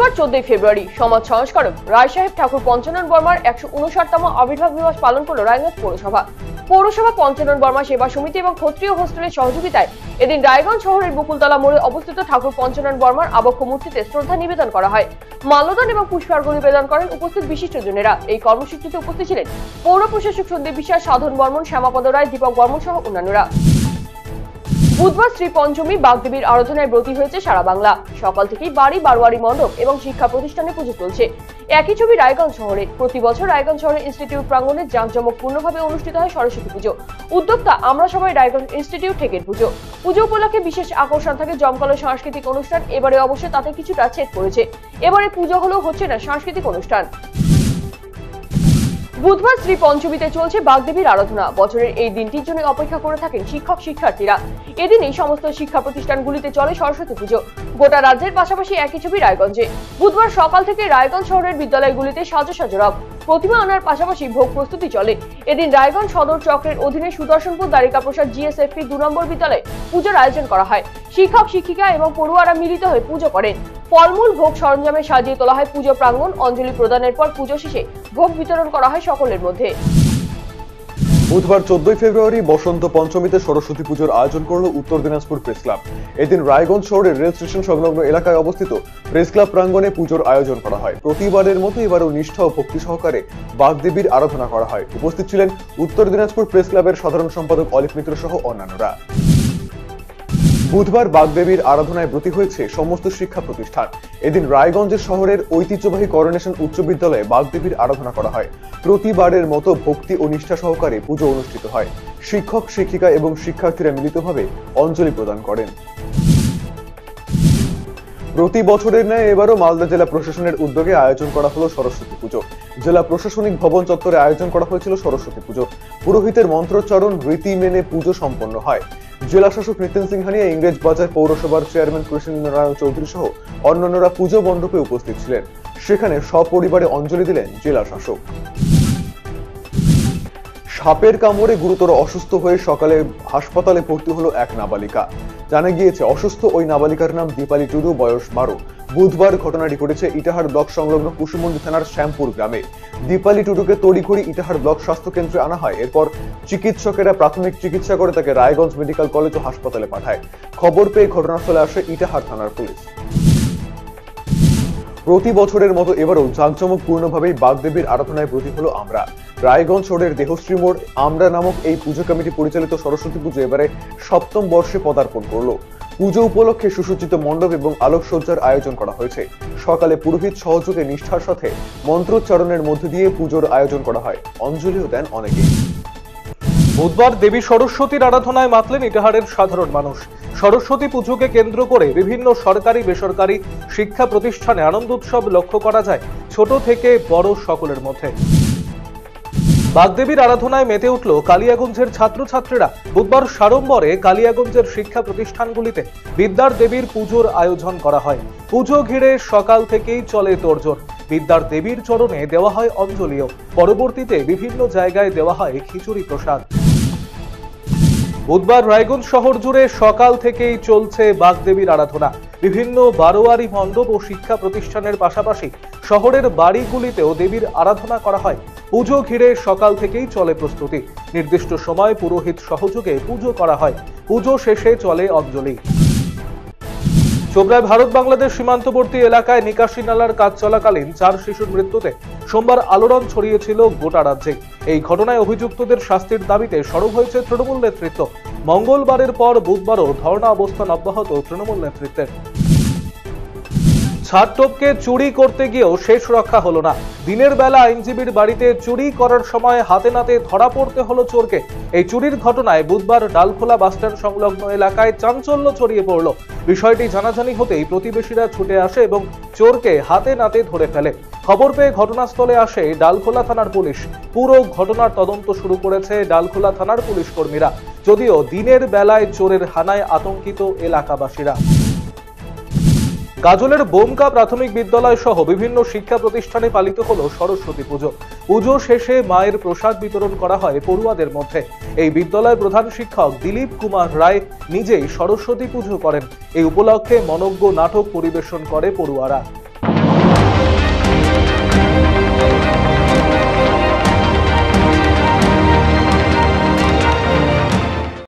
বুধবার 14 ফেব্রুয়ারি সমাজ সংস্কারক রায়সাহেব ঠাকুর পঞ্চানন বর্মার 159তম আবির্ভাব দিবস পালন করল রায়গঞ্জ পৌরসভা পঞ্চানন বর্মা সেবা সমিতি এবং ক্ষত্রিয় হোস্টেলের সহযোগিতায় এদিন রায়গঞ্জ শহরের বকুলতলা মোড়ে অবস্থিত ঠাকুর পঞ্চানন বর্মার আবক্ষ মূর্তিতে শ্রদ্ধা নিবেদন করা হয়। মাল্যদান এবং পুষ্পার্ঘ্য নিবেদন করেন উপস্থিত বিশিষ্টজনেরা। এই কর্মসূচিতে উপস্থিত ছিলেন পৌর প্রশাসক সন্দীপ বিশ্বাস, সাধন বর্মন, শ্যামাপদ রায়, দীপক বর্মন সহ অন্যান্যরা। বুধবার শ্রী পঞ্চমী বাগদেবীর আরাধনায় ব্রতী হয়েছে সারা বাংলা। সকাল থেকেই বাড়ি বারোয়ারি মণ্ডপ এবং শিক্ষা প্রতিষ্ঠানে পুজো চলছে। একই ছবি রায়গঞ্জ শহরে। প্রতি বছর রায়গঞ্জ শহরের ইনস্টিটিউট প্রাঙ্গণে জাঁকজমকপূর্ণভাবে অনুষ্ঠিত হয় সরস্বতী পুজো। উদ্যোক্তা আমরা সবাই রায়গঞ্জ ইনস্টিটিউট থেকে পুজো উপলক্ষে বিশেষ আকর্ষণ থাকে জমকালো সাংস্কৃতিক অনুষ্ঠান। এবারে অবশ্য তাতে কিছুটা ছেদ পড়েছে। এবারে পুজো হলেও হচ্ছে না সাংস্কৃতিক অনুষ্ঠান। বুধবার শ্রী পঞ্চমীতে চলছে বাগদেবীর আরাধনা। বছরের এই দিনটির জন্য অপেক্ষা করে থাকেন শিক্ষক শিক্ষার্থীরা। এদিনই সমস্ত শিক্ষা প্রতিষ্ঠানগুলিতে চলে সরস্বতী পুজো। গোটা রাজ্যের পাশাপাশি একই ছবি রায়গঞ্জে। বুধবার সকাল থেকে রায়গঞ্জ শহরের বিদ্যালয়গুলিতে সাজো রব প্রতিমা আনার পাশাপাশি ভোগ প্রস্তুতি চলে। এদিন রায়গঞ্জ সদর চক্রের অধীনে সুদর্শনপুর দ্বারিকা প্রসাদ জিএসএফপি 2 নম্বর বিদ্যালয়ে পুজোর আয়োজন করা হয়। শিক্ষক শিক্ষিকা এবং পড়ুয়ারা মিলিত হয়ে পুজো করেন। ফলমূল ভোগ সরঞ্জামে সাজিয়ে তোলা হয় পুজো প্রাঙ্গণ। অঞ্জলি প্রদানের পর পুজো শেষে ভোগ বিতরণ করা হয় সকলের মধ্যে। বুধবার 14 ফেব্রুয়ারি বসন্ত পঞ্চমীতে সরস্বতী পুজোর আয়োজন করল উত্তর দিনাজপুর প্রেস ক্লাব। এদিন রায়গঞ্জ শহরের রেল স্টেশন সংলগ্ন এলাকায় অবস্থিত প্রেস ক্লাব প্রাঙ্গণে পুজোর আয়োজন করা হয়। প্রতিবারের মতো এবারও নিষ্ঠা ও ভক্তি সহকারে বাগদেবীর আরাধনা করা হয়। উপস্থিত ছিলেন উত্তর দিনাজপুর প্রেস ক্লাবের সাধারণ সম্পাদক অলিক মিত্র সহ অন্যান্যরা। বুধবার বাগদেবীর আরাধনায় ব্রতী হয়েছে সমস্ত শিক্ষা প্রতিষ্ঠান। এদিন রায়গঞ্জের শহরের ঐতিহ্যবাহী করোনেশন উচ্চ বিদ্যালয়ে বাগদেবীর আরাধনা করা হয়। প্রতিবারের মতো ভক্তি ও নিষ্ঠা সহকারে পুজো অনুষ্ঠিত হয়। শিক্ষক শিক্ষিকা এবং শিক্ষার্থীরা মিলিতভাবে অঞ্জলি প্রদান করেন। প্রতি বছরের ন্যায় এবারও মালদা জেলা প্রশাসনের উদ্যোগে আয়োজন করা হলো সরস্বতী পুজো। জেলা প্রশাসনিক ভবন চত্বরে আয়োজন করা হয়েছিল সরস্বতী পুজো। পুরোহিতের মন্ত্রোচ্চারণ রীতি মেনে পুজো সম্পন্ন হয়। জেলা শাসক নিতিন সিংহানিয়া, ইংরেজ বাজার পৌরসভার চেয়ারম্যান কৃষ্ণনারায়ণ চৌধুরী সহ অন্যান্যরা পুজো মণ্ডপে উপস্থিত ছিলেন। সেখানে সপরিবারে অঞ্জলি দিলেন জেলা শাসক। সাপের কামড়ে গুরুতর অসুস্থ হয়ে সকালে হাসপাতালে ভর্তি হলো এক নাবালিকা। জানা গিয়েছে অসুস্থ ওই নাবালিকার নাম দীপালি টুডু, বয়স 12। বুধবার ঘটনাটি ঘটেছে ইটাহার ব্লক সংলগ্ন কুসুমন্ডি থানার শ্যামপুর গ্রামে। দীপালি টুডুকে তড়িঘড়ি ইটাহার ব্লক স্বাস্থ্য কেন্দ্রে আনা হয়। এরপর চিকিৎসকেরা প্রাথমিক চিকিৎসা করে তাকে রায়গঞ্জ মেডিকেল কলেজ ও হাসপাতালে পাঠায়। খবর পেয়ে ঘটনাস্থলে আসে ইটাহার থানার পুলিশ। প্রতি বছরের মতো এবারও জাঁকজমকপূর্ণভাবেই বাগদেবীর আরাধনায় ব্রতী হলো আমরা। রায়গঞ্জ শহরের দেহশ্রী মোড় আমরা নামক এই পুজো কমিটি পরিচালিত সরস্বতী পুজো এবারে 7ম বর্ষে পদার্পণ করলো। পুজো উপলক্ষে সুসজ্জিত মণ্ডপ এবং আলোকসজ্জার আয়োজন করা হয়েছে। সকালে পুরোহিত সহযোগে নিষ্ঠার সাথে মন্ত্রোচ্চারণের মধ্যে দিয়ে পুজোর আয়োজন করা হয়। অঞ্জলিও দেন অনেকেই। বুধবার দেবী সরস্বতীর আরাধনায় মাতলেন ইটাহারের সাধারণ মানুষ। সরস্বতী পুজোকে কেন্দ্র করে বিভিন্ন সরকারি বেসরকারি শিক্ষা প্রতিষ্ঠানে আনন্দ উৎসব লক্ষ্য করা যায় ছোট থেকে বড় সকলের মধ্যে। বাগদেবীর আরাধনায় মেতে উঠল কালিয়াগঞ্জের ছাত্রছাত্রীরা। বুধবার সাড়ম্বরে কালিয়াগঞ্জের শিক্ষা প্রতিষ্ঠানগুলিতে বিদ্যার দেবীর পুজোর আয়োজন করা হয়। পুজো ঘিরে সকাল থেকেই চলে তোড়জোড়। বিদ্যার দেবীর চরণে দেওয়া হয় অঞ্জলিও। পরবর্তীতে বিভিন্ন জায়গায় দেওয়া হয় খিচুড়ি প্রসাদ। বুধবার রায়গঞ্জ শহর জুড়ে সকাল থেকেই চলছে বাগদেবীর আরাধনা। বিভিন্ন বারোয়ারি মণ্ডপ ও শিক্ষা প্রতিষ্ঠানের পাশাপাশি শহরের বাড়িগুলিতেও দেবীর আরাধনা করা হয়। পুজো ঘিরে সকাল থেকেই চলে প্রস্তুতি। নির্দিষ্ট সময় পুরোহিত সহযোগে পুজো করা হয়। পুজো শেষে চলে অঞ্জলি। চোপড়ায় ভারত বাংলাদেশ সীমান্তবর্তী এলাকায় নিকাশি নালার কাজ চলাকালীন 4 শিশুর মৃত্যুতে সোমবার আলোড়ন ছড়িয়েছিল গোটা রাজ্যে। এই ঘটনায় অভিযুক্তদের শাস্তির দাবিতে সরব হয়েছে তৃণমূল নেতৃত্ব। মঙ্গলবারের পর বুধবারও ধর্ণা অবস্থান অব্যাহত তৃণমূল নেতৃত্বের। ছাদ টপকে চুরি করতে গিয়েও শেষ রক্ষা হলো না। দিনের বেলা আইনজীবীর বাড়িতে চুরি করার সময় হাতে নাতে ধরা পড়তে হলো চোরকে। এই চুরির ঘটনায় বুধবার ডালখোলা বাসস্ট্যান্ড সংলগ্ন এলাকায় চাঞ্চল্য ছড়িয়ে পড়ল। বিষয়টি জানাজানি হতেই প্রতিবেশীরা ছুটে আসে এবং চোরকে হাতে নাতে ধরে ফেলে। খবর পেয়ে ঘটনাস্থলে আসে ডালখোলা থানার পুলিশ। পুরো ঘটনার তদন্ত শুরু করেছে ডালখোলা থানার পুলিশ কর্মীরা। যদিও দিনের বেলায় চোরের হানায় আতঙ্কিত এলাকাবাসীরা। গাজলের বোমকা প্রাথমিক বিদ্যালয় সহ বিভিন্ন শিক্ষা প্রতিষ্ঠানে পালিত হলো সরস্বতী পুজো। পুজো শেষে মায়ের প্রসাদ বিতরণ করা হয় পড়ুয়াদের মধ্যে। এই বিদ্যালয়ের প্রধান শিক্ষক দিলীপ কুমার রায় নিজেই সরস্বতী পুজো করেন। এই উপলক্ষে মনজ্ঞ নাটক পরিবেশন করে পড়ুয়ারা।